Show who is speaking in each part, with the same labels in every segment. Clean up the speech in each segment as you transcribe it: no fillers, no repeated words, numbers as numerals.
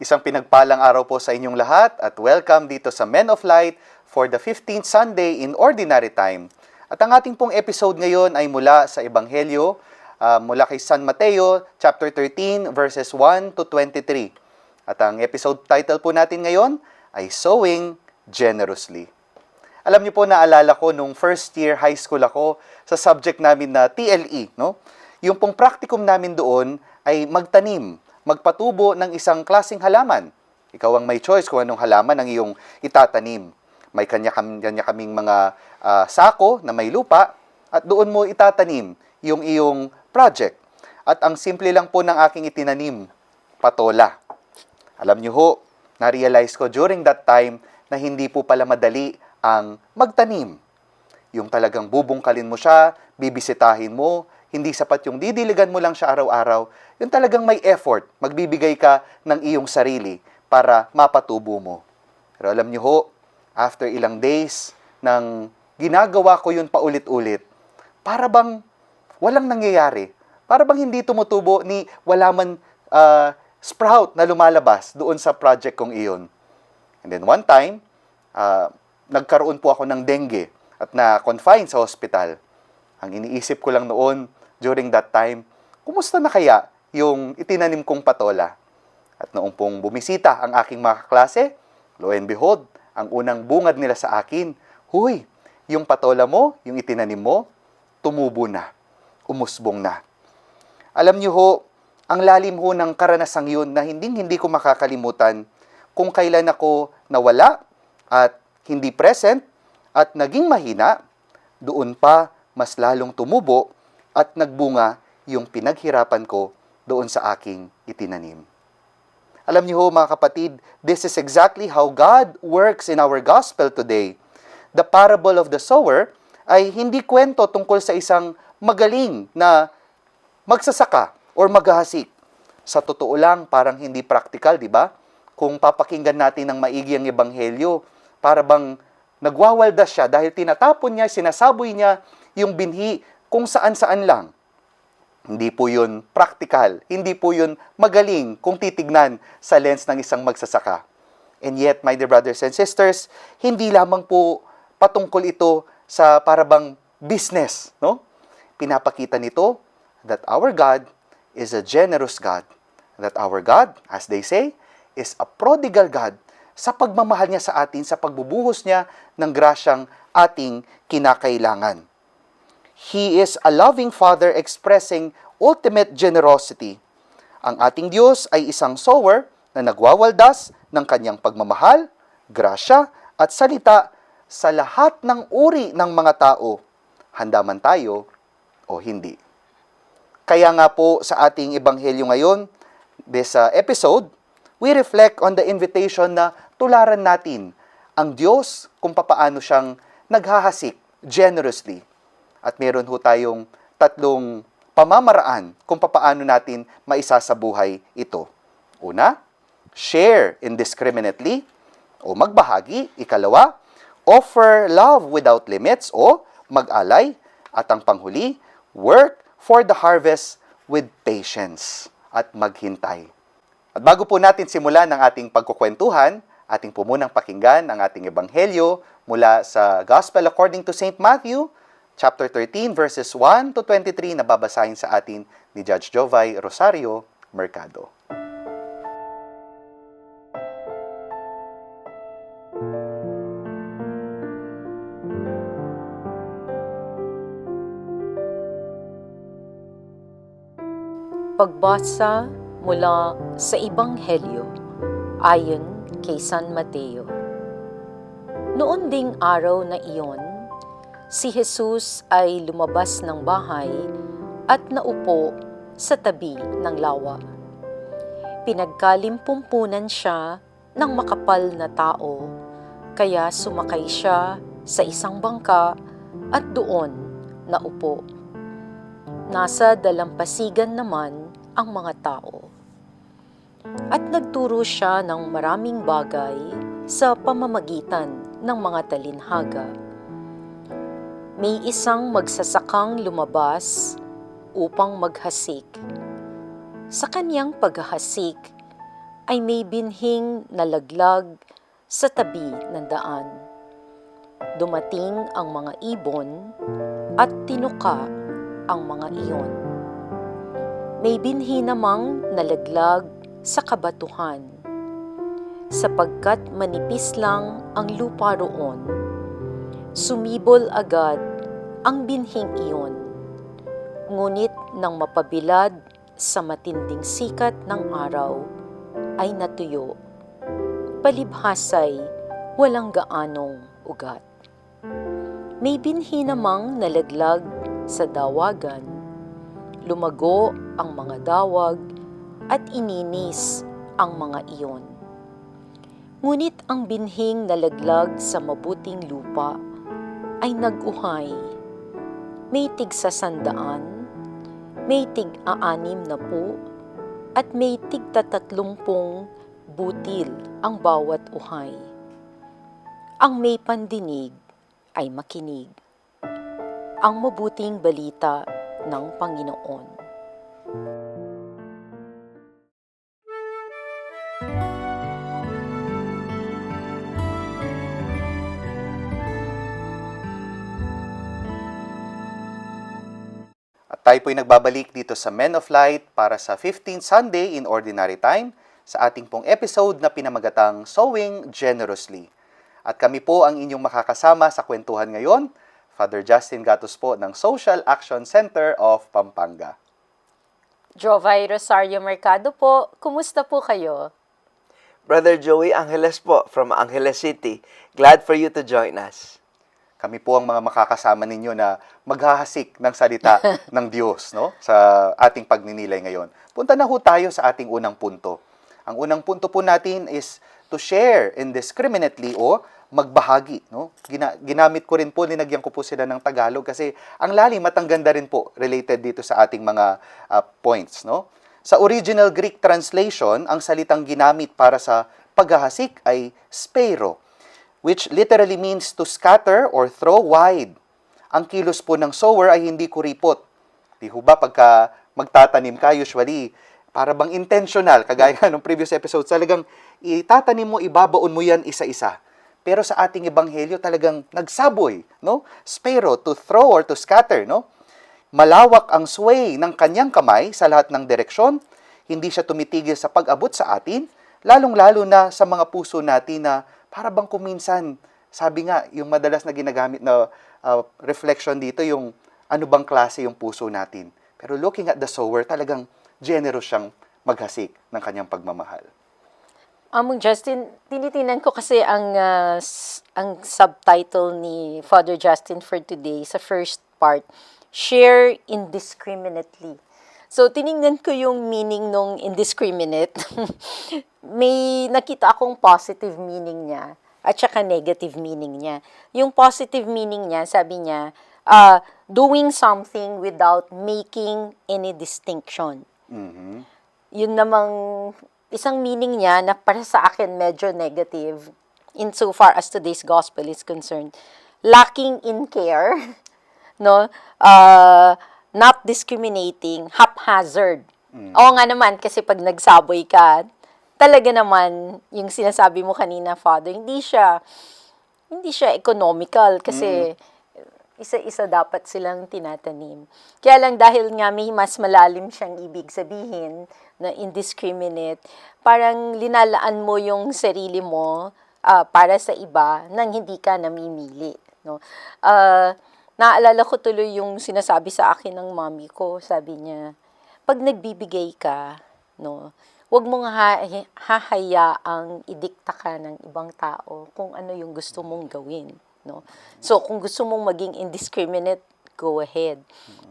Speaker 1: Isang pinagpalang araw po sa inyong lahat at welcome dito sa Men of Light for the 15th Sunday in Ordinary Time. At ang ating pong episode ngayon ay mula sa Ebanghelyo, mula kay San Mateo, chapter 13, verses 1 to 23. At ang episode title po natin ngayon ay Sowing Generously. Alam niyo po, naalala ko nung first year high school ako sa subject namin na TLE, no? Yung pong practicum namin doon ay magtanim, magpatubo ng isang klaseng halaman. Ikaw ang may choice kung anong halaman ang iyong itatanim. May kanya-kanya kaming mga sako na may lupa at doon mo itatanim yung iyong project. At ang simple lang po ng aking itinanim, patola. Alam niyo ho, na-realize ko during that time na hindi po pala madali ang magtanim. Yung talagang bubungkalin mo siya, bibisitahin mo, hindi sapat yung didiligan mo lang siya araw-araw, yung talagang may effort, magbibigay ka ng iyong sarili para mapatubo mo. Pero alam niyo ho, after ilang days nang ginagawa ko yun paulit-ulit, para bang walang nangyayari. Para bang hindi tumutubo ni wala man sprout na lumalabas doon sa project kong iyon. And then one time, nagkaroon po ako ng dengue at na-confine sa hospital. Ang iniisip ko lang noon, during that time, kumusta na kaya yung itinanim kong patola? At noong pong bumisita ang aking mga kaklase, lo and behold, ang unang bungad nila sa akin, huy, yung patola mo, yung itinanim mo, tumubo na, umusbong na. Alam niyo ho, ang lalim ho ng karanasang yun na hindi ko makakalimutan kung kailan ako nawala at hindi present at naging mahina, doon pa mas lalong tumubo at nagbunga yung pinaghirapan ko doon sa aking itinanim. Alam niyo ho mga kapatid, this is exactly how God works in our gospel today. The parable of the sower ay hindi kwento tungkol sa isang magaling na magsasaka or maghahasik. Sa totoo lang, parang hindi practical, di ba? Kung papakinggan natin ng maigi ang ebanghelyo, para bang nagwawaldas siya dahil tinatapon niya, sinasaboy niya yung binhi kung saan-saan lang. Hindi po yun practical, hindi po yun magaling kung titignan sa lens ng isang magsasaka. And yet, my dear brothers and sisters, hindi lamang po patungkol ito sa parabang business, no? Pinapakita nito that our God is a generous God. That our God, as they say, is a prodigal God sa pagmamahal niya sa atin, sa pagbubuhos niya ng grasyang ating kinakailangan. He is a loving Father expressing ultimate generosity. Ang ating Diyos ay isang sower na nagwawaldas ng kanyang pagmamahal, grasya at salita sa lahat ng uri ng mga tao, handa man tayo o hindi. Kaya nga po sa ating ebanghelyo ngayon, this episode, we reflect on the invitation na tularan natin ang Diyos kung papaano siyang naghahasik generously. At meron ho tayong tatlong pamamaraan kung papaano natin maisasabuhay ito. Una, share indiscriminately o magbahagi. Ikalawa, offer love without limits o mag-alay. At ang panghuli, work for the harvest with patience at maghintay. At bago po natin simulan ang ating pagkukwentuhan, ating po munang pakinggan ang ating ebanghelyo mula sa Gospel according to St. Matthew, chapter 13, verses 1 to 23 na babasahin sa atin ni Judge Jovay Rosario Mercado.
Speaker 2: Pagbasa mula sa Ebanghelyo ayon kay San Mateo. Noon ding araw na iyon, si Jesus ay lumabas ng bahay at naupo sa tabi ng lawa. Pinagkalimpumpunan siya ng makapal na tao, kaya sumakay siya sa isang bangka at doon naupo. Nasa dalampasigan naman ang mga tao. At nagturo siya ng maraming bagay sa pamamagitan ng mga talinhaga. May isang magsasakang lumabas upang maghasik. Sa kanyang paghahasik, ay may binhing nalaglag sa tabi ng daan. Dumating ang mga ibon at tinuka ang mga iyon. May binhi namang nalaglag sa kabatuhan, sapagkat manipis lang ang lupa roon. Sumibol agad ang binhing iyon, ngunit nang mapabilad sa matinding sikat ng araw, ay natuyo. Palibhasay walang gaanong ugat. May binhi namang nalaglag sa dawagan. Lumago ang mga dawag at ininis ang mga iyon. Ngunit ang binhing nalaglag sa mabuting lupa ay nag-uhay. May tig-100, may tig-60, at may tig-30 butil ang bawat uhay. Ang may pandinig ay makinig. Ang mabuting balita ng Panginoon.
Speaker 1: At tayo po'y nagbabalik dito sa Men of Light para sa 15th Sunday in Ordinary Time sa ating pong episode na pinamagatang Sowing Generously. At kami po ang inyong makakasama sa kwentuhan ngayon, Father Justin Gatos po ng Social Action Center of Pampanga.
Speaker 2: Jovay Rosario Mercado po, kumusta po kayo?
Speaker 3: Brother Joey Angeles po from Angeles City. Glad for you to join us.
Speaker 1: Kami po ang mga makakasama ninyo na maghahasik ng salita ng Diyos, no? Sa ating pagninilay ngayon. Punta na ho tayo sa ating unang punto. Ang unang punto po natin is to share indiscriminately o magbahagi, no? Ginamit ko rin po, linagyan ko po sila ng Tagalog kasi ang lalim at ang ganda rin po related dito sa ating mga points, no? Sa original Greek translation, ang salitang ginamit para sa paghahasik ay speiro, which literally means to scatter or throw wide. Ang kilos po ng sower ay hindi kuripot. Di ho ba pagka magtatanim ka, usually, para bang intentional, kagaya nga nung previous episode, talagang itatanim mo, ibabaon mo yan isa-isa. Pero sa ating ebanghelyo, talagang nagsaboy, no? Speiro, to throw or to scatter, no? Malawak ang sway ng kanyang kamay sa lahat ng direksyon. Hindi siya tumitigil sa pag-abot sa atin, lalong-lalo na sa mga puso natin na para bang kuminsan, sabi nga, yung madalas na ginagamit na reflection dito, yung ano bang klase yung puso natin. Pero looking at the sower, talagang generous siyang maghasik ng kanyang pagmamahal.
Speaker 2: Among Justin, tinitinan ko kasi ang subtitle ni Father Justin for today sa first part, Share Indiscriminately. So, tiningnan ko yung meaning nung indiscriminate. May nakita akong positive meaning niya at saka negative meaning niya. Yung positive meaning niya, sabi niya, doing something without making any distinction.
Speaker 1: Mm-hmm.
Speaker 2: Yun namang isang meaning niya na para sa akin medyo negative insofar as today's gospel is concerned. Lacking in care, no? Not discriminating, haphazard. Oo nga naman, kasi pag nagsaboy ka, talaga naman, yung sinasabi mo kanina, Father, hindi siya economical kasi isa-isa dapat silang tinatanim. Kaya lang dahil nga may mas malalim siyang ibig sabihin na indiscriminate, parang linalaan mo yung sarili mo para sa iba nang hindi ka namimili. No? Naalala ko tuloy yung sinasabi sa akin ng mommy ko. Sabi niya, pag nagbibigay ka, no, huwag mong hahayaang idikta ka ng ibang tao kung ano yung gusto mong gawin. No? So, kung gusto mong maging indiscriminate, go ahead.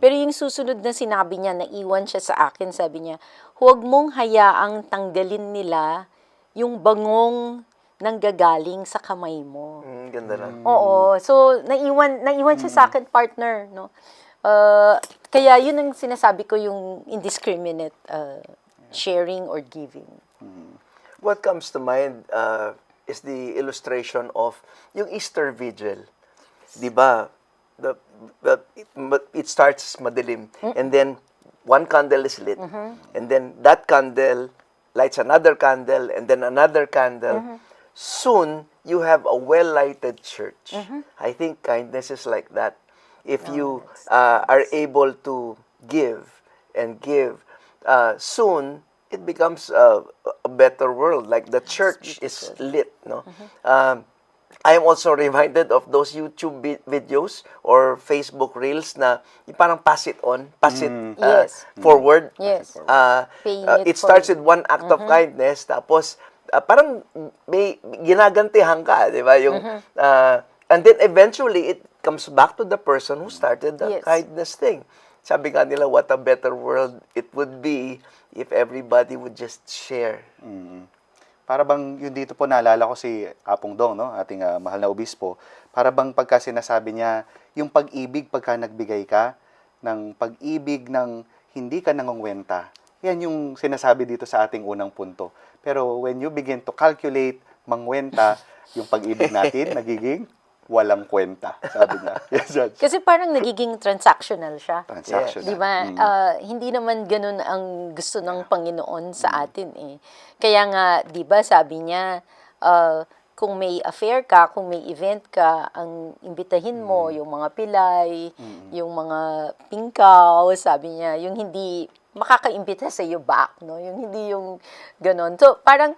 Speaker 2: Pero yung susunod na sinabi niya, naiwan siya sa akin, sabi niya, huwag mong hayaang tanggalin nila yung bangong nanggagaling sa kamay mo.
Speaker 3: Ganda lang.
Speaker 2: Oo. So, naiwan siya sa akin, partner, no? Kaya yun ang sinasabi ko, yung indiscriminate sharing or giving.
Speaker 3: What comes to mind is the illustration of yung Easter Vigil. Di ba? It starts madilim. And then, one candle is lit. And then, that candle lights another candle, and then another candle. Soon, you have a well-lighted church. I think kindness is like that. If you are able to give and give, soon it becomes a better world. Like the church is lit, no? I am also reminded of those YouTube videos or Facebook reels na yung parang pass it on, pass it
Speaker 2: Yes.
Speaker 3: forward.
Speaker 2: Yes. Paying it
Speaker 3: It starts with
Speaker 2: forward.
Speaker 3: one act of kindness, tapos parang may ginagantihan ka, di ba? Yung, and then eventually, it comes back to the person who started the
Speaker 2: Yes.
Speaker 3: kindness thing. Sabi nga nila, what a better world it would be if everybody would just share.
Speaker 1: Para bang, yun dito po naalala ko si Apong Dong, no? Ating mahal na obispo. Para bang pagka sinasabi niya, yung pag-ibig pagka nagbigay ka, ng pag-ibig ng hindi ka nangungwenta. Yan yung sinasabi dito sa ating unang punto. Pero when you begin to calculate, mangwenta, yung pag-ibig natin, nagiging walang kwenta, sabi niya. Yes, Judge.
Speaker 2: Kasi parang nagiging transactional siya.
Speaker 1: Transactional.
Speaker 2: Di ba? Hindi naman ganun ang gusto ng Panginoon sa atin eh. Kaya nga, di ba, sabi niya, kung may affair ka, kung may event ka, ang imbitahin mo, yung mga pilay, yung mga pingkaw, sabi niya, yung hindi makakaimbita sa iyo back, no? Yung hindi yung ganon. So, parang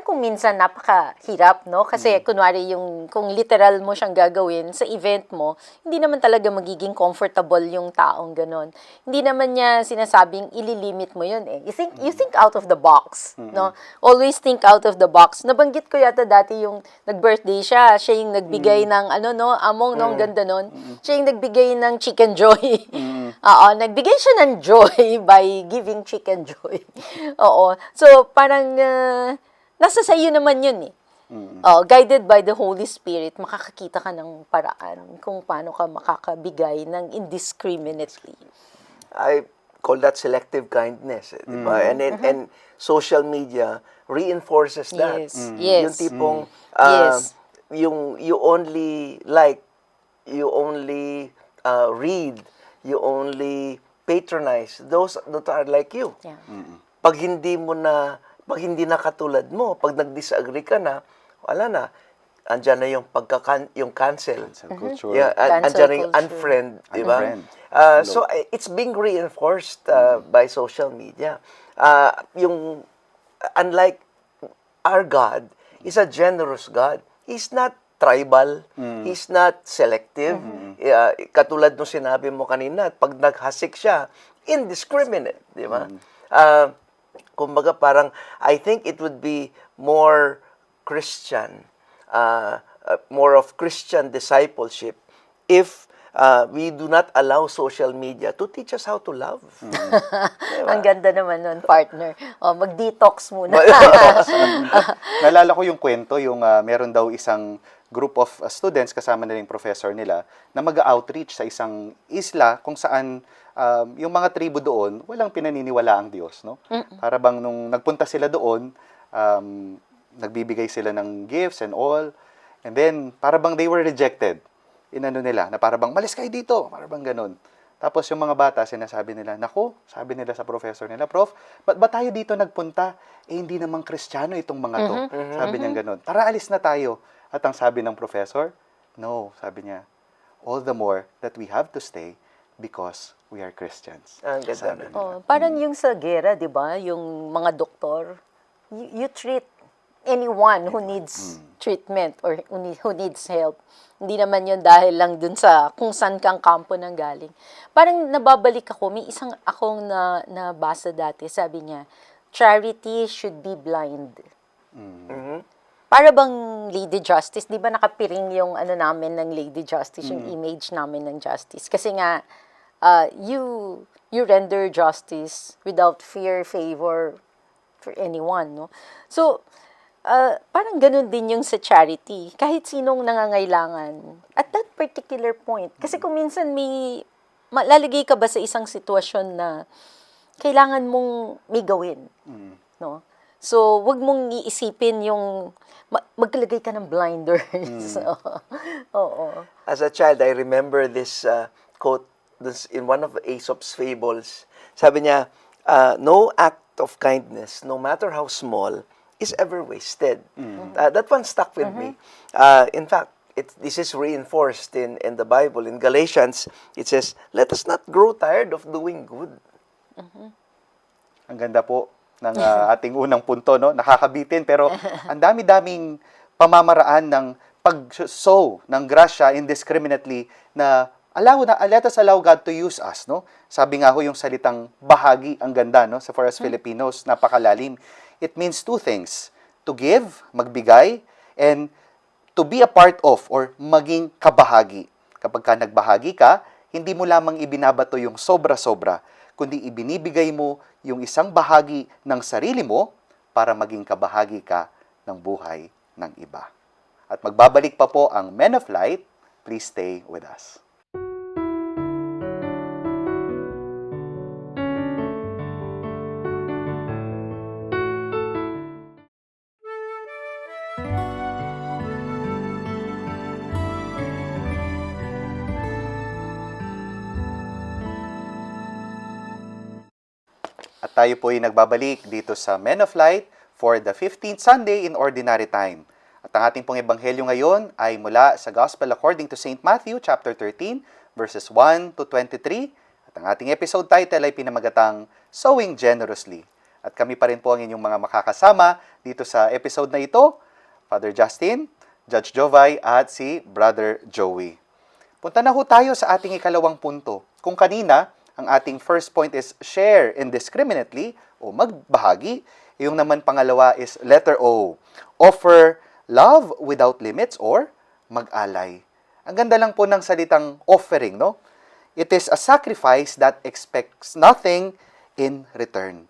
Speaker 2: kung minsan napakahirap, no? Kasi, kunwari, kung literal mo siyang gagawin sa event mo, hindi naman talaga magiging comfortable yung taong ganon. Hindi naman niya sinasabing ililimit mo yun, eh. You think out of the box, no? Always think out of the box. Nabanggit ko yata dati yung nag-birthday siya yung nagbigay ng, among, no? Ang ganda nun. Siya yung nagbigay ng chicken joy. Oo, nagbigay siya ng joy by giving chicken joy. Oo. So, parang nasa sayo naman yun eh. Guided by the Holy Spirit, makakakita ka ng paraan kung paano ka makakabigay ng indiscriminately.
Speaker 3: I call that selective kindness. Diba? And social media reinforces that.
Speaker 2: Yes. Yes.
Speaker 3: Yung tipong,
Speaker 2: Yes.
Speaker 3: yung you only like, you only read, you only patronize those that are like you.
Speaker 2: Yeah.
Speaker 3: Pag hindi na katulad mo, pag nag-disagree ka na, wala na. Andyan na yung yung cancel.
Speaker 1: Cancel culture.
Speaker 3: Yeah,
Speaker 2: Cancel
Speaker 3: andyan na yung
Speaker 2: culture.
Speaker 3: unfriend, di ba?
Speaker 1: Unfriend.
Speaker 3: So it's being reinforced by social media. Unlike our God is a generous God. He's not tribal. He's not selective. Katulad nung sinabi mo kanina, pag naghasik siya, indiscriminate, di ba? Kumbaga parang, I think it would be more Christian, more of Christian discipleship if we do not allow social media to teach us how to love.
Speaker 2: Ang ganda naman nun, partner. Mag-detox muna.
Speaker 1: Nalala ko yung kwento, yung meron daw isang group of students kasama na yung professor nila na mag-outreach sa isang isla kung saan yung mga tribo doon walang pinaniniwala ang Diyos, no? Para bang nung nagpunta sila doon, nagbibigay sila ng gifts and all, and then para bang they were rejected. Inano nila na para bang malis kayo dito, para bang ganun. Tapos yung mga bata sinasabi nila, "Nako," sabi nila sa professor nila, "Prof, ba't ba tayo dito nagpunta? Eh hindi namang Kristiyano itong mga to." Sabi niya ganun. "Tara, alis na tayo." At ang sabi ng professor, "No," sabi niya, "all the more that we have to stay because we are Christians."
Speaker 3: Ang ganda
Speaker 1: Sabi
Speaker 3: nun.
Speaker 1: niya.
Speaker 2: Parang yung sa gera, di ba? Yung mga doktor, you treat anyone who needs treatment or who needs help. Hindi naman yun dahil lang dun sa kung saan kang kampo nang galing. Parang nababalik ako, may isang akong nabasa dati, sabi niya, charity should be blind. Para bang Lady Justice, di ba nakapiring yung namin ng Lady Justice, yung image namin ng Justice. Kasi nga, you render justice without fear, favor for anyone, no? So, parang ganun din yung sa charity. Kahit sinong nangangailangan at that particular point. Kasi kung minsan lalagay ka ba sa isang sitwasyon na kailangan mong may gawin, no? So, wag mong iisipin yung magkalagay ka ng blinders. Oo.
Speaker 3: As a child, I remember this quote in one of Aesop's fables. Sabi niya, no act of kindness, no matter how small, is ever wasted. That one stuck with me. In fact, this is reinforced in the Bible. In Galatians, it says, let us not grow tired of doing good.
Speaker 1: Ang ganda po ng ating unang punto, no? Nakakabitin, pero ang dami-daming pamamaraan ng pag-sow ng grasya indiscriminately na let us allow God to use us, no? Sabi nga ho yung salitang bahagi, ang ganda, no? So for us Filipinos, napakalalim. It means two things: to give, magbigay, and to be a part of or maging kabahagi. Kapag ka nagbahagi ka, hindi mo lamang ibinabato yung sobra-sobra, kundi ibinibigay mo yung isang bahagi ng sarili mo para maging kabahagi ka ng buhay ng iba. At magbabalik pa po ang Men of Light. Please stay with us. At tayo po ay nagbabalik dito sa Men of Light for the 15th Sunday in Ordinary Time. At ang ating pong ebanghelyo ngayon ay mula sa Gospel according to St. Matthew chapter 13 verses 1 to 23. At ang ating episode title ay pinamagatang Sowing Generously. At kami pa rin po ang inyong mga makakasama dito sa episode na ito, Father Justin, Judge Jovay at si Brother Joey. Punta na ho tayo sa ating ikalawang punto. Kung kanina, ang ating first point is share indiscriminately o magbahagi. Yung naman pangalawa is letter O, offer love without limits or mag-alay. Ang ganda lang po ng salitang offering, no? It is a sacrifice that expects nothing in return.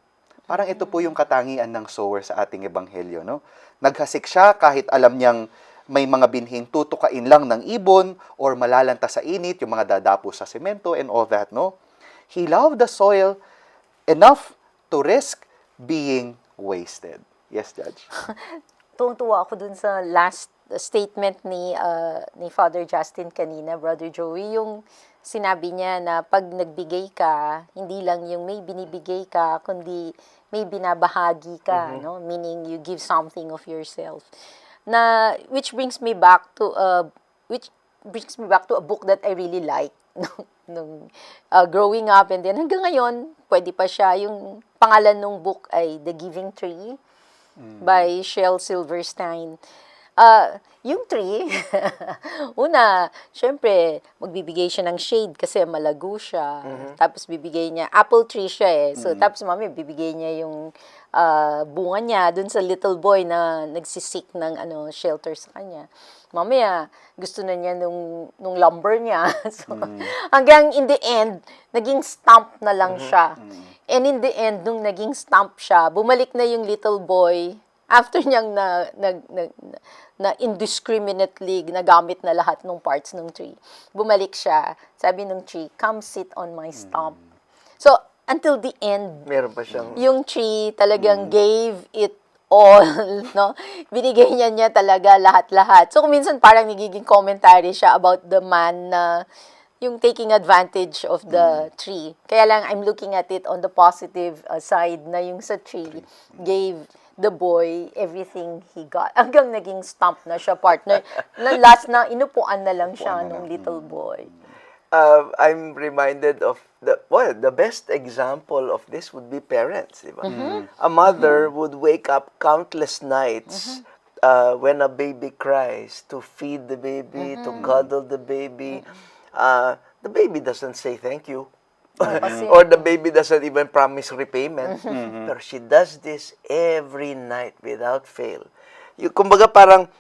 Speaker 1: Parang ito po yung katangian ng sower sa ating ebanghelyo, no? Naghasik siya kahit alam niyang may mga binhing tutukain lang ng ibon or malalanta sa init, yung mga dadapo sa semento and all that, no? He loved the soil enough to risk being wasted. Yes, Judge?
Speaker 2: Tuwang-tuwa ako dun sa last statement ni Father Justin kanina, Brother Joey, yung sinabi niya na pag nagbigay ka, hindi lang yung may binibigay ka, kundi may binabahagi ka, no? Meaning you give something of yourself. Which brings me back to a book that I really like nung growing up, and then hanggang ngayon pwede pa siya. Yung pangalan ng book ay The Giving Tree by Shel Silverstein. Yung tree, una, syempre, magbibigay siya ng shade kasi malago siya. Tapos bibigay niya, apple tree siya eh. So, tapos mami, bibigay niya yung bunga niya dun sa little boy na nagsisik ng shelter sa kanya. Mamaya, gusto na niya nung lumber niya. So, hanggang in the end, naging stump na lang siya. And in the end, nung naging stump siya, bumalik na yung little boy after niyang na indiscriminately nagamit na lahat ng parts ng tree. Bumalik siya. Sabi ng tree, come sit on my stump. So, until the end,
Speaker 3: Meron pa siyang...
Speaker 2: yung tree talagang gave it all, no? Binigay niya talaga lahat-lahat. So, kung minsan parang nagiging commentary siya about the man na yung taking advantage of the tree. Kaya lang, I'm looking at it on the positive side na yung sa tree gave the boy everything he got. Hanggang naging stump na siya, partner. Na last na, inupuan na lang siya nung little boy.
Speaker 3: I'm reminded of the best example of this would be parents, di ba? A mother would wake up countless nights when a baby cries to feed the baby, to cuddle the baby. The baby doesn't say thank you. Or the baby doesn't even promise repayment. Pero she does this every night without fail. Kumbaga parang,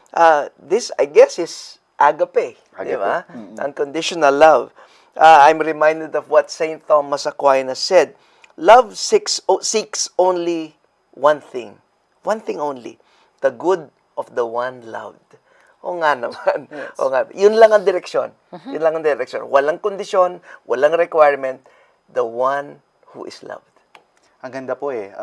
Speaker 3: this, I guess, is agape. Di ba? Unconditional love. I'm reminded of what St. Thomas Aquinas said. Love seeks only one thing. One thing only. The good of the one loved. O nga naman. Yes. O nga. Yun lang ang direksyon. Yun lang ang direksyon. Walang kondisyon, walang requirement. The one who is loved.
Speaker 1: Ang ganda po eh.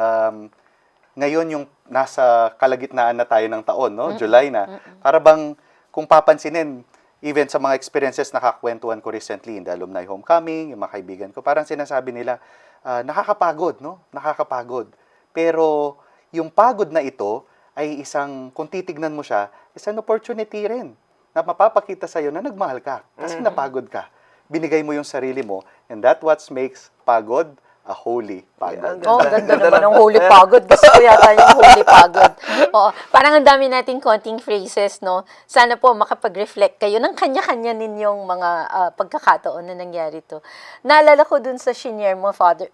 Speaker 1: Ngayon yung nasa kalagitnaan na tayo ng taon, no? July na. Para bang kung papansinin, even sa mga experiences nakakwentuhan ko recently in the alumni homecoming, yung mga kaibigan ko, parang sinasabi nila, nakakapagod, no? Nakakapagod. Pero yung pagod na ito ay kung titignan mo siya, is an opportunity rin na mapapakita sa'yo na nagmahal ka kasi napagod ka. Binigay mo yung sarili mo, and that what makes pagod a holy pagod.
Speaker 3: Yeah,
Speaker 2: Oh, ganda naman ng holy pagod. Gusto ko yata yung holy pagod. Oo, parang ang dami nating konting phrases, no? Sana po makapag-reflect kayo ng kanya-kanya ninyong mga pagkakataon na nangyari to. Naalala ko dun sa senior mo, brother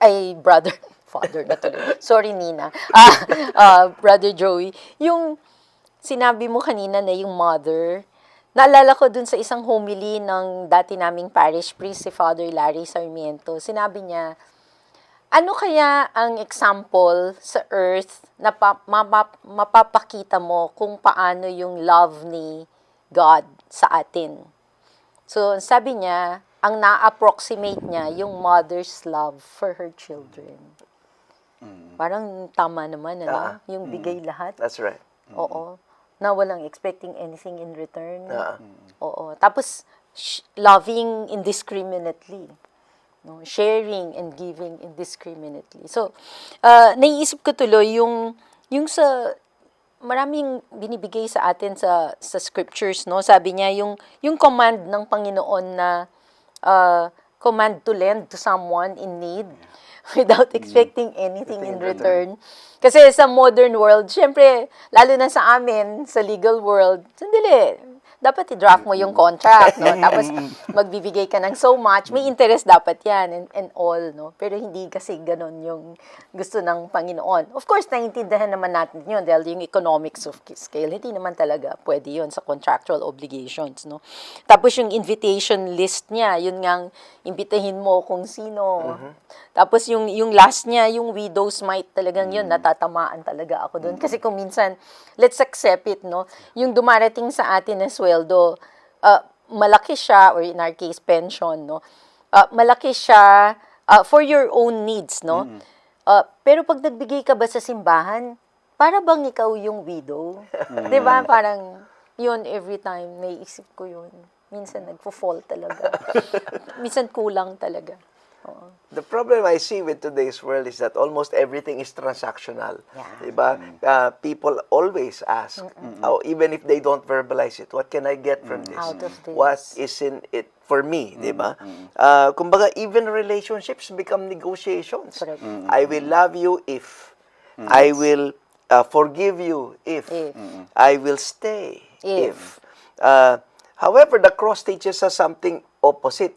Speaker 2: na tuloy. Sorry, Nina. Brother Joey, yung sinabi mo kanina na yung mother, naalala ko dun sa isang homily ng dati naming parish priest, si Father Larry Sarmiento. Sinabi niya, ano kaya ang example sa earth na mapapakita mo kung paano yung love ni God sa atin? So, sabi niya, ang na-approximate niya yung mother's love for her children. Parang tama naman, ano? Yung bigay lahat.
Speaker 3: That's right.
Speaker 2: Oo. Na walang expecting anything in return.
Speaker 3: Yeah.
Speaker 2: Oo. Tapos, loving indiscriminately. No? Sharing and giving indiscriminately. So, naiisip ko tuloy yung sa maraming binibigay sa atin sa scriptures, no? Sabi niya, yung command ng Panginoon na command to lend to someone in need without expecting anything in return. Kasi sa modern world, syempre, lalo na sa amin, sa legal world, sandali, dapat i-draft mo yung contract, no? Tapos, magbibigay ka ng so much. May interest dapat yan and all, no? Pero hindi kasi ganun yung gusto ng Panginoon. Of course, naiintindihan naman natin yun dahil yung economics of scale, hindi naman talaga pwede yun sa contractual obligations, no? Tapos, yung invitation list niya, yun ngang imbitahin mo kung sino. Tapos, yung last niya, yung widow's mite, talagang yun, natatamaan talaga ako dun. Kasi kung minsan, let's accept it, no? Yung dumarating sa atin na sweldo, malaki siya, or in our case, pension, no? Malaki siya for your own needs, no? Pero pag nagbigay ka ba sa simbahan, para bang ikaw yung widow? Diba? Parang, yun, every time, naiisip ko yun. Minsan nagfo-fall talaga. Minsan kulang talaga. Oo.
Speaker 3: The problem I see with today's world is that almost everything is transactional.
Speaker 2: Yeah.
Speaker 3: Diba? People always ask, even if they don't verbalize it, what can I get from this?
Speaker 2: Out of this.
Speaker 3: What is in it for me? Diba? Kumbaga, even relationships become negotiations.
Speaker 2: Correct.
Speaker 3: I will love you if. I will forgive you if. I will stay if. However, the cross teaches us something opposite.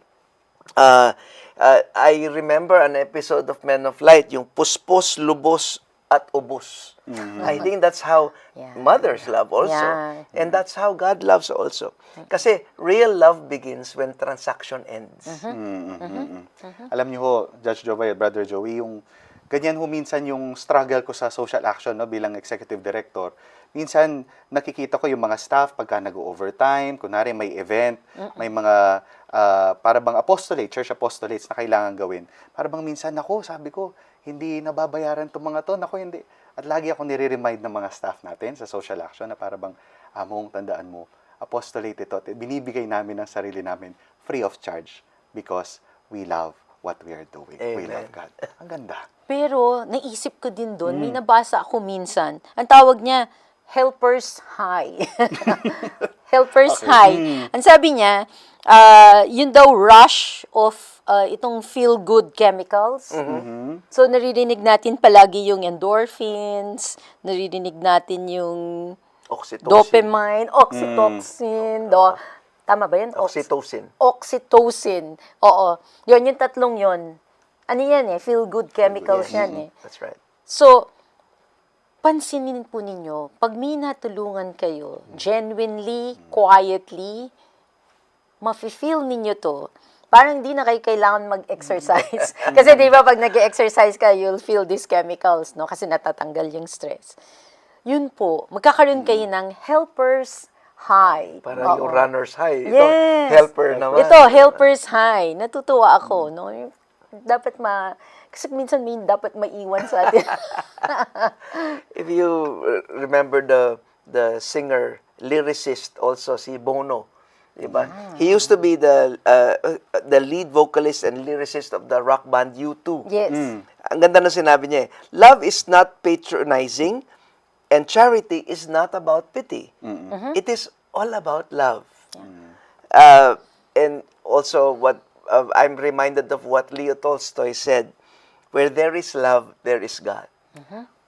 Speaker 3: I remember an episode of Men of Light, yung puspos, lubos, at ubos. I think that's how mothers love also.
Speaker 2: Yeah.
Speaker 3: And that's how God loves also. Kasi real love begins when transaction ends.
Speaker 1: Alam niyo ho, Judge Joey, Brother Joey, yung ganyan ho minsan yung struggle ko sa social action, no, bilang executive director. Minsan nakikita ko yung mga staff pagka nag-overtime, kunwari may event, may mga para bang church apostolates na kailangan gawin. Para bang minsan sabi ko, hindi nababayaran itong mga to, hindi. At lagi ako nire-remind ng mga staff natin sa social action na para bang, Among, tandaan mo, apostolate ito, binibigay namin ng sarili namin free of charge because we love what we are doing. We
Speaker 3: Amen.
Speaker 1: love God. Ang ganda.
Speaker 2: Pero, naisip ko din doon, may nabasa ako minsan, ang tawag niya, helper's high. Helper's high. Ang sabi niya, yun daw rush of itong feel-good chemicals. So, naririnig natin palagi yung endorphins, naririnig natin yung
Speaker 3: Oxytocin.
Speaker 2: dopamine, oxytocin, tama ba yun?
Speaker 3: Oxytocin.
Speaker 2: Oxytocin. Oo. Yun, yung tatlong yun. Ano yan feel-good chemicals yan
Speaker 3: That's right.
Speaker 2: So, pansinin po ninyo, pag may natulungan kayo, genuinely, quietly, mafe-feel ninyo to, parang hindi na kayo kailangan mag-exercise. Kasi di ba, pag nag-exercise ka, you'll feel these chemicals, no? Kasi natatanggal yung stress. Yun po, magkakaroon kayo ng helper's high.
Speaker 3: Parang yung runner's high. Ito,
Speaker 2: Yes.
Speaker 3: helper naman.
Speaker 2: Ito, helper's high. Natutuwa ako, no? Dapat kasi minsan may dapat maiwan sa atin.
Speaker 3: If you remember the singer, lyricist also, si Bono, Diba? He used to be the lead vocalist and lyricist of the rock band U2.
Speaker 2: Yes.
Speaker 3: Ang ganda na sinabi niya eh. Love is not patronizing and charity is not about pity. It is all about love. And also what I'm reminded of what Leo Tolstoy said, where there is love, there is God.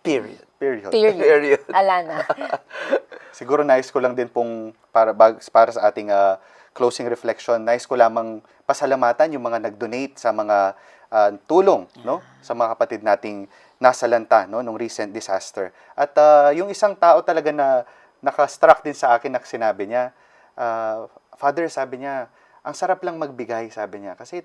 Speaker 3: Period.
Speaker 1: Period.
Speaker 3: Period.
Speaker 2: Alana.
Speaker 1: Siguro nais ko lang din pong para sa ating closing reflection, nais ko lamang pasalamatan yung mga nag-donate sa mga tulong, no, sa mga kapatid nating nasalanta, no, nung recent disaster. At yung isang tao talaga na naka-struck din sa akin na sinabi niya, Father, sabi niya, ang sarap lang magbigay, sabi niya, kasi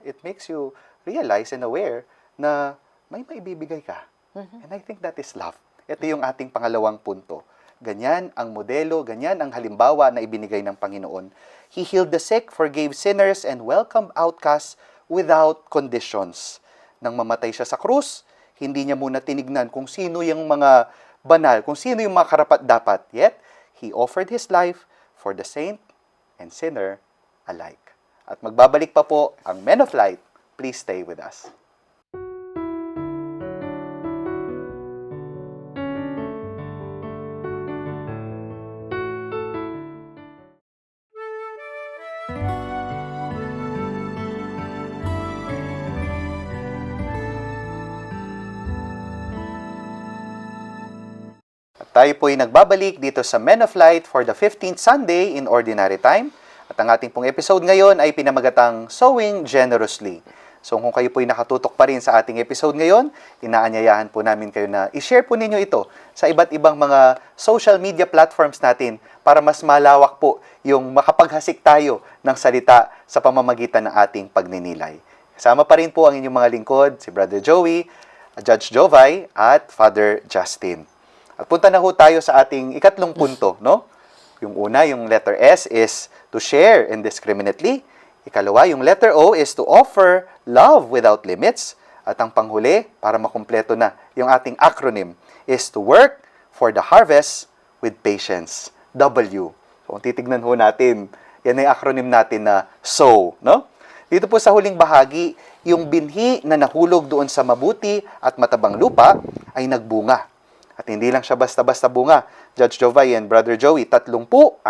Speaker 1: it makes you realize and aware na may maibibigay ka. And I think that is love. Ito yung ating pangalawang punto. Ganyan ang modelo, ganyan ang halimbawa na ibinigay ng Panginoon. He healed the sick, forgave sinners, and welcomed outcasts without conditions. Nang mamatay siya sa krus, hindi niya muna tinignan kung sino yung mga banal, kung sino yung mga karapat-dapat. Yet, He offered His life for the saint and sinner alike. At magbabalik pa po ang Men of Light. Please stay with us. Tayo po'y nagbabalik dito sa Men of Light for the 15th Sunday in Ordinary Time. At ang ating pong episode ngayon ay pinamagatang Sowing Generously. So kung kayo po'y nakatutok pa rin sa ating episode ngayon, inaanyayahan po namin kayo na i-share po ninyo ito sa iba't ibang mga social media platforms natin para mas malawak po yung makapaghasik tayo ng salita sa pamamagitan ng ating pagninilay. Kasama pa rin po ang inyong mga lingkod, si Brother Joey, Judge Jovay, at Father Justin. At punta na ho tayo sa ating ikatlong punto, no? Yung una, yung letter S is to share indiscriminately. Ikalawa, yung letter O is to offer love without limits. At ang panghuli, para makumpleto na yung ating acronym, is to work for the harvest with patience. W. So, kung titignan ho natin, yan ay acronym natin na SOW, no? Dito po sa huling bahagi, yung binhi na nahulog doon sa mabuti at matabang lupa ay nagbunga. At hindi lang siya basta-basta bunga. Judge Jovay and Brother Joey, 30, 60,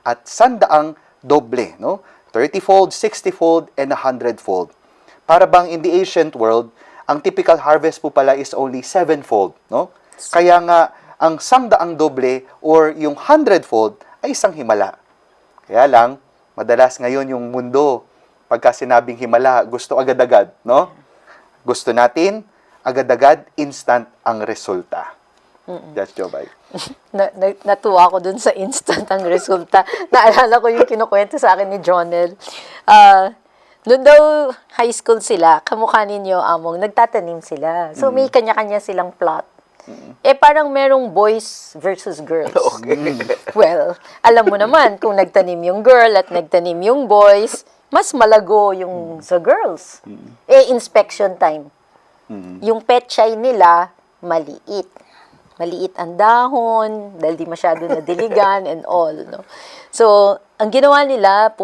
Speaker 1: at 100 doble, no? 30-fold, 60-fold, and 100-fold. Para bang in the ancient world, ang typical harvest po pala is only 7-fold, no? Kaya nga, ang 100 doble or yung 100-fold ay isang himala. Kaya lang, madalas ngayon yung mundo, pagka sinabing himala, gusto agad-agad, no? Gusto natin, agad-agad, instant ang resulta. That's Jobay.
Speaker 2: Natuwa ko dun sa instant ang resulta. Naalala ko yung kinukwento sa akin ni Jonel. Noon daw high school sila, kamukha ninyo, Among, nagtatanim sila. So, may kanya-kanya silang plot. Parang merong boys versus girls.
Speaker 3: Okay.
Speaker 2: Well, alam mo naman, kung nagtanim yung girl at nagtanim yung boys, mas malago yung sa girls. Inspection time. Yung petchay nila, maliit. Maliit ang dahon, dahil di masyado nadiligan and all, no? So, ang ginawa nila,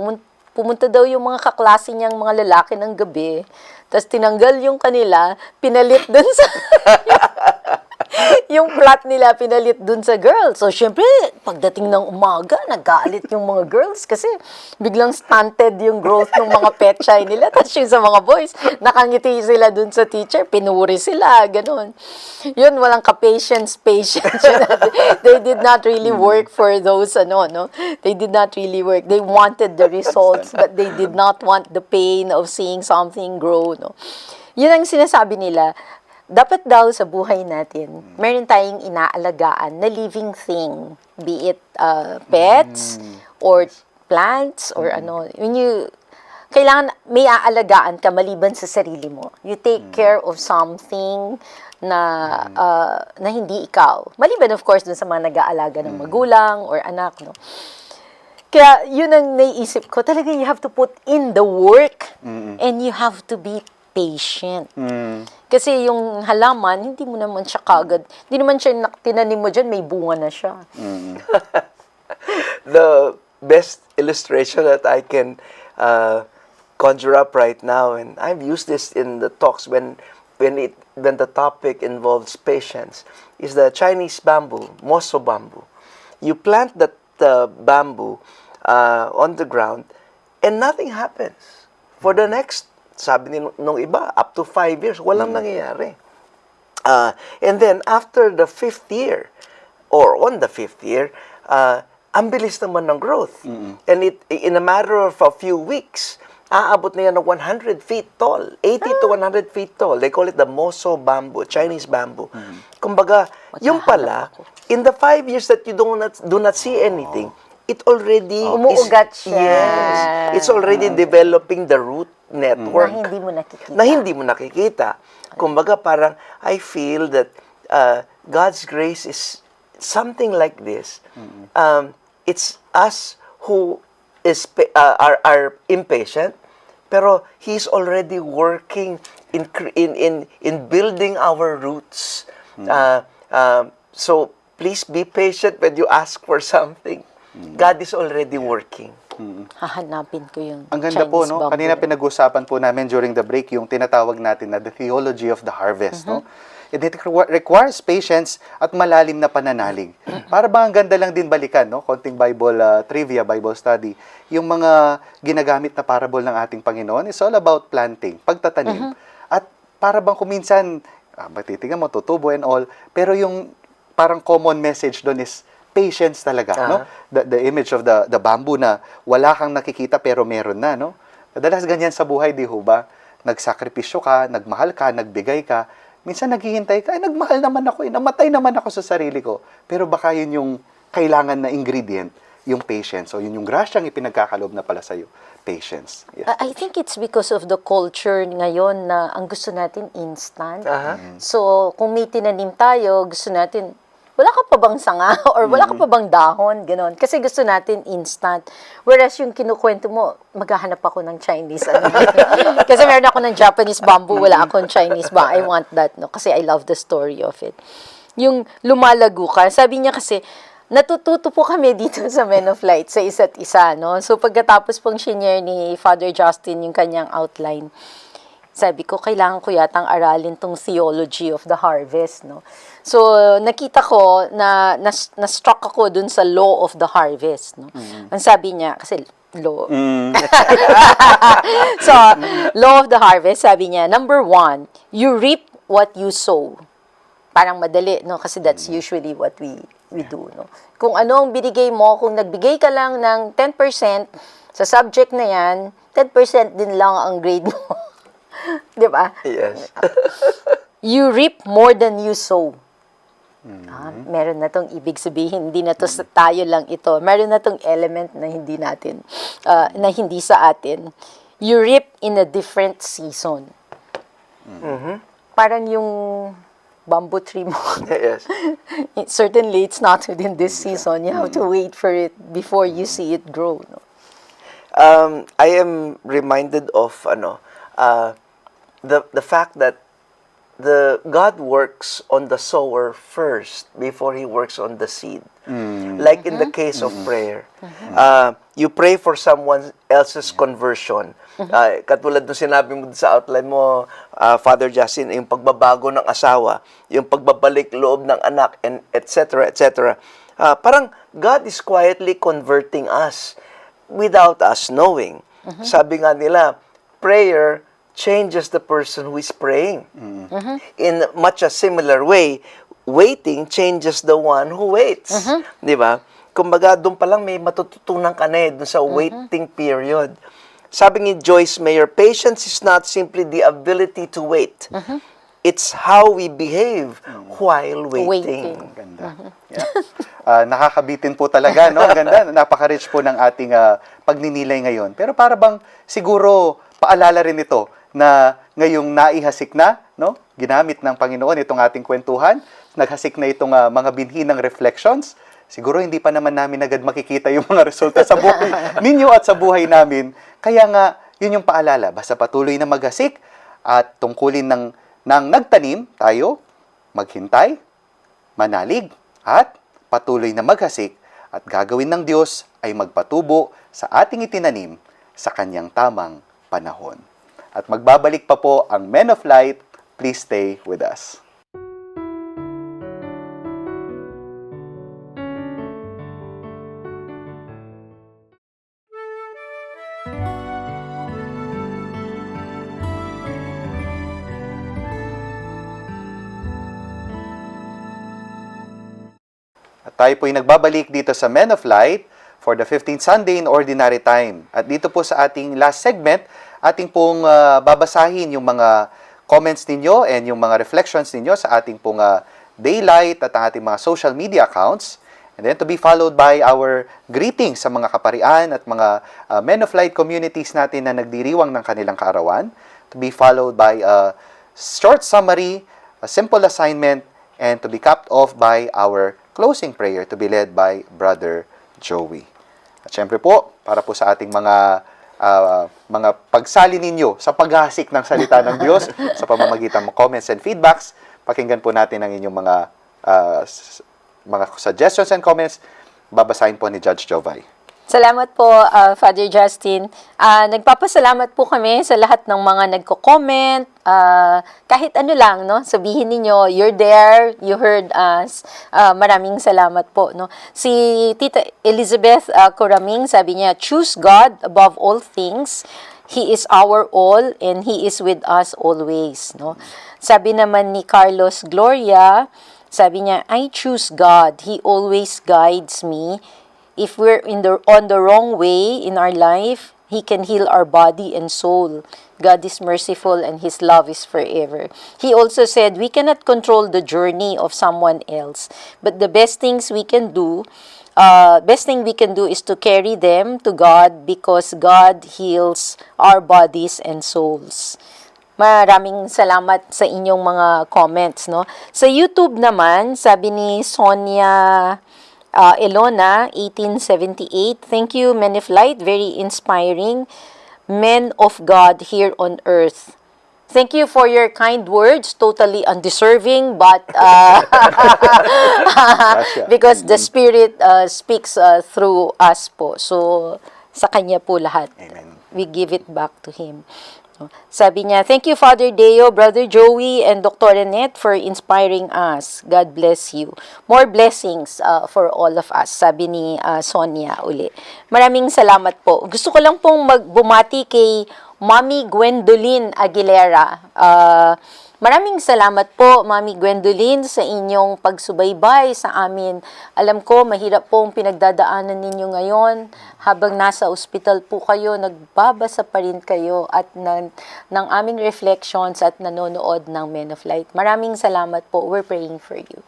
Speaker 2: pumunta daw yung mga kaklase niyang mga lalaki ng gabi, tapos tinanggal yung kanila, pinalit dun sa... yung plot nila pinalit dun sa girls. So, syempre, pagdating ng umaga, nagalit yung mga girls kasi biglang stunted yung growth ng mga petchay nila. Tapos yung sa mga boys, nakangiti sila dun sa teacher, pinuri sila, ganun. Yun, walang ka-patience. They did not really work for those, no? They did not really work. They wanted the results, but they did not want the pain of seeing something grow, no? Yun ang sinasabi nila. Dapat daw sa buhay natin, meron tayong inaalagaan na living thing, be it pets or plants or ano. Kailangan may aalagaan ka maliban sa sarili mo. You take care of something na hindi ikaw. Maliban of course dun sa mga nag-aalaga ng magulang or anak, no. Kaya yun ang naiisip ko, talaga you have to put in the work and you have to be patient. Kasi yung halaman, hindi mo naman siya kagad, hindi naman siya tinanim mo dyan, may bunga na siya.
Speaker 3: best illustration that I can conjure up right now, and I've used this in the talks when the topic involves patience, is the Chinese bamboo, moso bamboo. You plant that bamboo on the ground, and nothing happens. For the next, sabi nung iba, up to 5 years, walang nangyayari. And then, after the 5th year, or on the 5th year, ang bilis naman ng growth. And in a matter of a few weeks, aabot na yan ng 100 feet tall, 80 to 100 feet tall. They call it the moso bamboo, Chinese bamboo. Kumbaga, yung pala, in the 5 years that you do not see anything, it already
Speaker 4: umuugat siya.
Speaker 3: Yes, it's already developing the root network
Speaker 4: Na hindi mo nakikita.
Speaker 3: na hindi mo nakikita. Kumbaga, parang I feel that God's grace is something like this. It's us who are impatient, pero He's already working in building our roots. So please be patient when you ask for something. God is already working.
Speaker 2: Hahanapin ko yung
Speaker 1: Ang ganda po,
Speaker 2: Chinese
Speaker 1: no?
Speaker 2: bamboo.
Speaker 1: Kanina pinag-usapan po namin during the break yung tinatawag natin na the theology of the harvest, no? It requires patience at malalim na pananalig. Para ba ang ganda lang din balikan, no? Konting Bible trivia, Bible study. Yung mga ginagamit na parable ng ating Panginoon is all about planting, pagtatanim. At para bang kuminsan, matitingan mo, tutubo and all, pero yung parang common message doon is patience talaga, no? The image of the bamboo na wala kang nakikita pero meron na, no? Madalas ganyan sa buhay, di ho ba? Nagsakripisyo ka, nagmahal ka, nagbigay ka. Minsan naghihintay ka, nagmahal naman ako, namatay naman ako sa sarili ko. Pero baka yun yung kailangan na ingredient, yung patience. O yun yung grasyang ipinagkakaloob na pala sa'yo. Patience. Yes.
Speaker 2: I think it's because of the culture ngayon na ang gusto natin instant. So, kung may tinanim tayo, gusto natin, wala ka pa bang sanga or wala ka pa bang dahon, gano'n. Kasi gusto natin instant. Whereas yung kinukwento mo, maghahanap ako ng Chinese. Kasi meron ako ng Japanese bamboo, wala akong Chinese bamboo. I want that, no? Kasi I love the story of it. Yung lumalago ka, sabi niya kasi, natututo po kami dito sa Men of Light sa isa't isa, no? So, pagkatapos pong shinare ni Father Justin yung kanyang outline, sabi ko, kailangan ko yatang aralin tong theology of the harvest, no? So, nakita ko na-struck ako dun sa law of the harvest, no? Ang sabi niya, kasi law. So, law of the harvest, sabi niya, number 1, you reap what you sow. Parang madali, no? Kasi that's usually what we do, no? Kung ano ang binigay mo, kung nagbigay ka lang ng 10% sa subject na yan, 10% din lang ang grade mo. Di ba?
Speaker 3: Yes.
Speaker 2: You reap more than you sow. Meron na tong ibig sabihin, hindi na to sa tayo lang ito. Meron na tong element na hindi natin, na hindi sa atin. You reap in a different season. Parang yung bamboo tree mo.
Speaker 3: Yes.
Speaker 2: Certainly, it's not within this season. You have to wait for it before you see it grow. No?
Speaker 3: I am reminded of the fact that God works on the sower first before He works on the seed. Like in the case of prayer. You pray for someone else's conversion. Katulad nung sinabi mo sa outline mo, Father Justin, yung pagbabago ng asawa, yung pagbabalik loob ng anak, and etc. etc. Parang God is quietly converting us without us knowing. Sabi nga nila, prayer changes the person who is praying. In much a similar way, waiting changes the one who waits. Di ba? Kumbaga, doon pa lang may matututunan ka na doon sa waiting period. Sabi ni Joyce Meyer, patience is not simply the ability to wait. It's how we behave while waiting.
Speaker 1: Ganda. Yeah. Nakakabitin po talaga, no? Ang ganda. Napaka-rich po ng ating pagninilay ngayon. Pero para bang siguro paalala rin ito na ngayong naihasik na, no? Ginamit ng Panginoon itong ating kwentuhan, naghasik na itong mga binhi ng reflections. Siguro hindi pa naman namin agad makikita yung mga resulta sa buhay ninyo at sa buhay namin. Kaya nga, yun yung paalala. Basta patuloy na maghasik at tungkulin ng nagtanim, tayo maghintay, manalig, at patuloy na maghasik at gagawin ng Diyos ay magpatubo sa ating itinanim sa kanyang tamang panahon. At magbabalik pa po ang Men of Light. Please stay with us. At tayo po'y nagbabalik dito sa Men of Light for the 15th Sunday in Ordinary Time. At dito po sa ating last segment, ating pong babasahin yung mga comments ninyo and yung mga reflections ninyo sa ating pong daylight at ang ating mga social media accounts. And then to be followed by our greetings sa mga kaparian at mga Men of Light communities natin na nagdiriwang ng kanilang kaarawan. To be followed by a short summary, a simple assignment, and to be capped off by our closing prayer to be led by Brother Joey. At syempre po, para po sa ating mga pagsali ninyo sa paghasik ng salita ng Diyos sa pamamagitan ng comments and feedbacks, pakinggan po natin ang inyong mga suggestions and comments. Babasahin po ni Judge Jovay.
Speaker 2: Salamat po, Father Justin. Nagpapasalamat po kami sa lahat ng mga nagko-comment. Kahit ano lang, no? Sabihin niyo, you're there, you heard us. Maraming salamat po, no? Si Tita Elizabeth Coraming, sabi niya, choose God above all things. He is our all and He is with us always, no? Sabi naman ni Carlos Gloria, sabi niya, I choose God. He always guides me. If we're on the wrong way in our life, He can heal our body and soul. God is merciful and His love is forever. He also said we cannot control the journey of someone else, but the best thing we can do is to carry them to God because God heals our bodies and souls. Maraming salamat sa inyong mga comments, no? Sa YouTube naman, sabi ni Sonia Elona, 1878, thank you, Men of Light, very inspiring. Men of God here on earth. Thank you for your kind words, totally undeserving, but because the Spirit speaks through us po. So, sa Kanya po lahat.
Speaker 1: Amen.
Speaker 2: We give it back to Him. Sabi niya, thank you, Father Deo, Brother Joey, and Dr. Annette for inspiring us. God bless you. More blessings for all of us, sabi ni Sonia uli. Maraming salamat po. Gusto ko lang pong magbumati kay Mami Gwendolyn Aguilera. Maraming salamat po, Mami Gwendolyn, sa inyong pagsubaybay sa amin. Alam ko, mahirap po ang pinagdadaanan ninyo ngayon. Habang nasa ospital po kayo, nagbabasa pa rin kayo at ng aming reflections at nanonood ng Men of Light. Maraming salamat po. We're praying for you.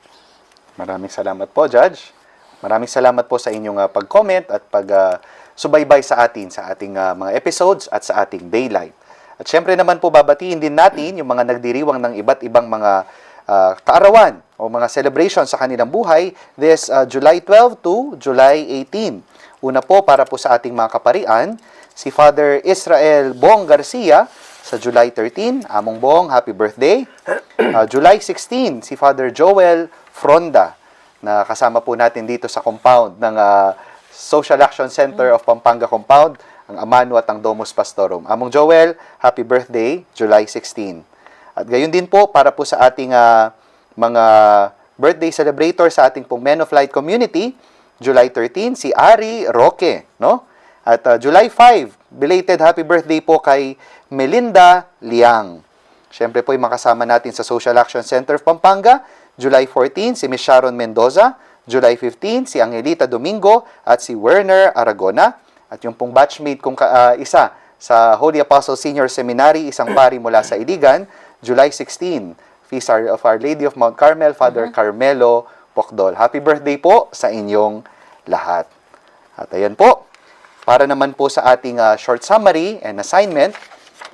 Speaker 1: Maraming salamat po, Judge. Maraming salamat po sa inyong pag-comment at pag-subaybay sa atin sa ating mga episodes at sa ating daylight. At syempre naman po babatiin din natin yung mga nagdiriwang ng iba't ibang mga kaarawan o mga celebration sa kanilang buhay this July 12 to July 18. Una po para po sa ating mga kaparian, si Father Israel Bong Garcia sa July 13. Among Bong, happy birthday. July 16, si Father Joel Fronda na kasama po natin dito sa compound ng Social Action Center of Pampanga Compound, ang Amano at ang Domus Pastorum. Among Joel, happy birthday, July 16. At gayon din po, para po sa ating mga birthday celebrator sa ating pong Men of Light community, July 13, si Ari Roque, no? At July 5, belated happy birthday po kay Melinda Liang. Siyempre po yung makasama natin sa Social Action Center of Pampanga, July 14, si Miss Sharon Mendoza, July 15, si Angelita Domingo at si Werner Aragona. At yung pong batchmate kong isa sa Holy Apostle Senior Seminary, isang pari mula sa Iligan, July 16, Feast of Our Lady of Mount Carmel, Father Carmelo Pocdol. Happy birthday po sa inyong lahat. At ayan po, para naman po sa ating short summary and assignment,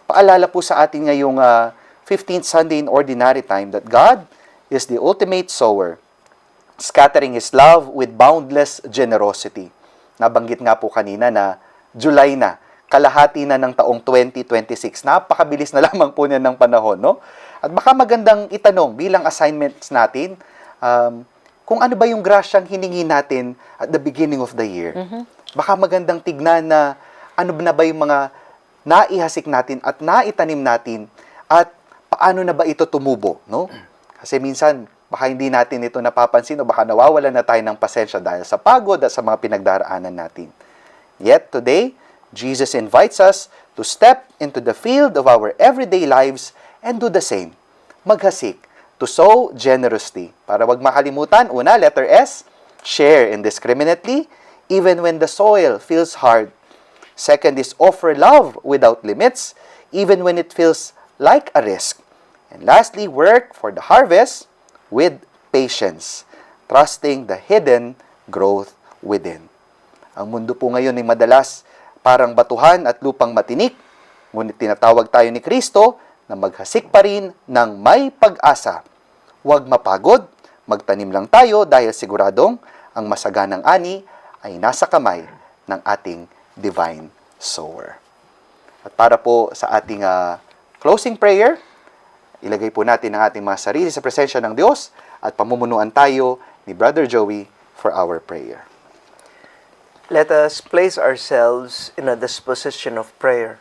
Speaker 1: paalala po sa atin ngayong 15th Sunday in Ordinary Time that God is the ultimate sower, scattering His love with boundless generosity. Nabanggit nga po kanina na July na, kalahati na ng taong 2026. Napakabilis na lamang po niyan ng panahon, no? At baka magandang itanong bilang assignments natin, kung ano ba yung grasyang hiningi natin at the beginning of the year. Baka magandang tignan na ano na ba yung mga naihasik natin at naitanim natin at paano na ba ito tumubo, no? Kasi minsan, baka hindi natin ito napapansin o baka nawawalan na tayo ng pasensya dahil sa pagod at sa mga pinagdaraanan natin. Yet today, Jesus invites us to step into the field of our everyday lives and do the same. Maghasik, to sow generously. Para wag makalimutan, una, letter S, share indiscriminately, even when the soil feels hard. Second is offer love without limits, even when it feels like a risk. And lastly, work for the harvest with patience, trusting the hidden growth within. Ang mundo po ngayon ay madalas parang batuhan at lupang matinik, ngunit tinatawag tayo ni Kristo na maghasik pa rin ng may pag-asa. Huwag mapagod, magtanim lang tayo dahil siguradong ang masaganang ani ay nasa kamay ng ating divine sower. At para po sa ating closing prayer, ilagay po natin ang ating mga sarili sa presensya ng Diyos at pamumunuan tayo ni Brother Joey for our prayer.
Speaker 3: Let us place ourselves in a disposition of prayer.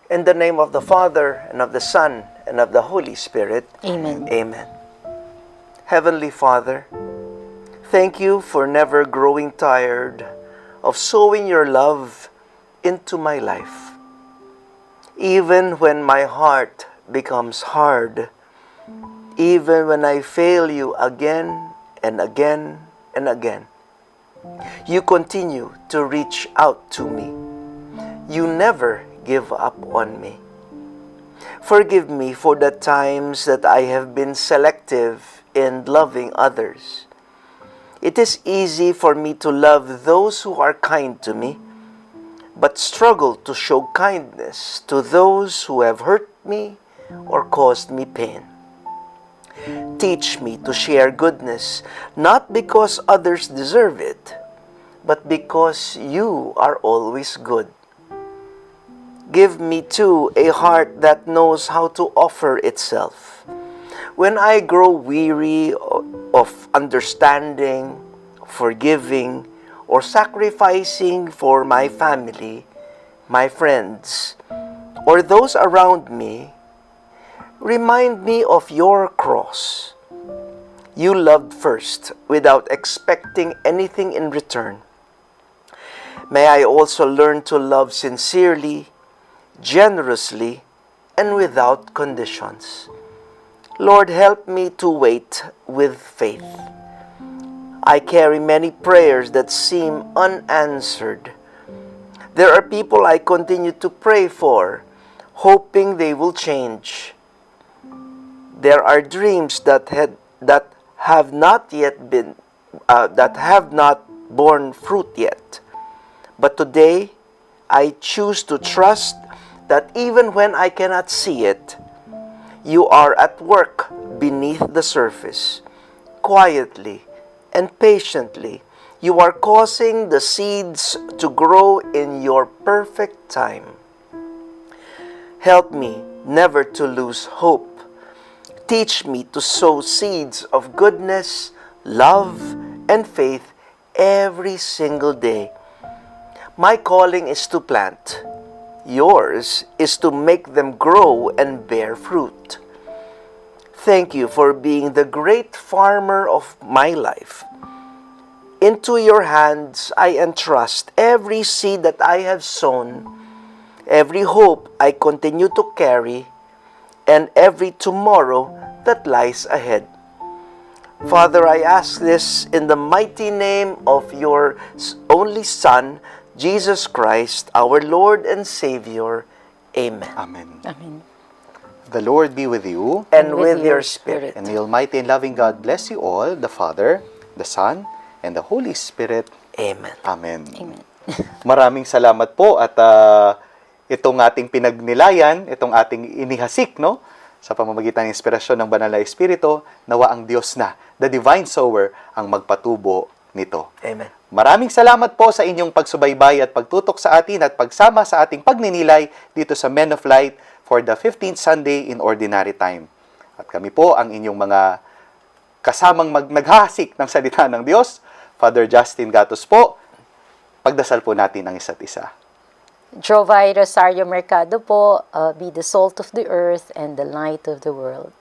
Speaker 3: In the name of the Father, and of the Son, and of the Holy Spirit.
Speaker 2: Amen.
Speaker 3: Amen. Heavenly Father, thank you for never growing tired of sowing your love into my life. Even when my heart becomes hard, even when I fail you again and again and again, you continue to reach out to me. You never give up on me. Forgive me for the times that I have been selective in loving others. It is easy for me to love those who are kind to me, but struggle to show kindness to those who have hurt me or caused me pain. Teach me to share goodness, not because others deserve it, but because you are always good. Give me too a heart that knows how to offer itself. When I grow weary of understanding, forgiving, or sacrificing for my family, my friends, or those around me, remind me of your cross. You loved first without expecting anything in return. May I also learn to love sincerely, generously, and without conditions. Lord, help me to wait with faith. I carry many prayers that seem unanswered. There are people I continue to pray for, hoping they will change. There are dreams that have not borne fruit yet. But today, I choose to trust that even when I cannot see it, you are at work beneath the surface. Quietly and patiently, you are causing the seeds to grow in your perfect time. Help me never to lose hope. Teach me to sow seeds of goodness, love, and faith every single day. My calling is to plant. Yours is to make them grow and bear fruit. Thank you for being the great farmer of my life. Into your hands I entrust every seed that I have sown, every hope I continue to carry, and every tomorrow that lies ahead. Father, I ask this in the mighty name of your only Son, Jesus Christ, our Lord and Savior. Amen.
Speaker 1: Amen.
Speaker 2: Amen.
Speaker 1: The Lord be with you,
Speaker 3: And with your spirit.
Speaker 1: and the Almighty and loving God bless you all, the Father, the Son, and the Holy Spirit.
Speaker 3: Amen.
Speaker 1: Amen.
Speaker 2: Amen.
Speaker 1: Maraming salamat po at itong ating pinagnilayan, itong ating inihasik, no? Sa pamamagitan ng inspirasyon ng Banal na Espiritu, nawa ang Diyos na, the Divine Sower, ang magpatubo nito.
Speaker 3: Amen.
Speaker 1: Maraming salamat po sa inyong pagsubaybay at pagtutok sa atin at pagsama sa ating pagninilay dito sa Men of Light for the 15th Sunday in Ordinary Time. At kami po ang inyong mga kasamang naghahasik ng salita ng Diyos. Father Justin Gatos po. Pagdasal po natin ang isa't isa.
Speaker 2: Jovay Rosario Mercado po, be the salt of the earth and the light of the world.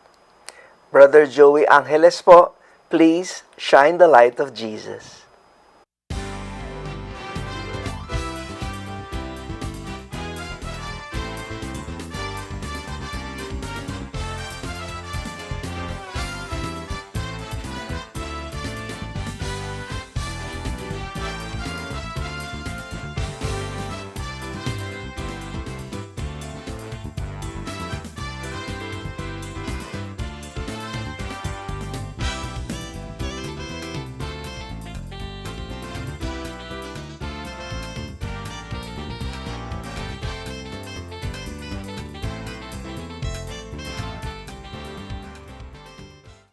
Speaker 3: Brother Joey Angeles po, please shine the light of Jesus.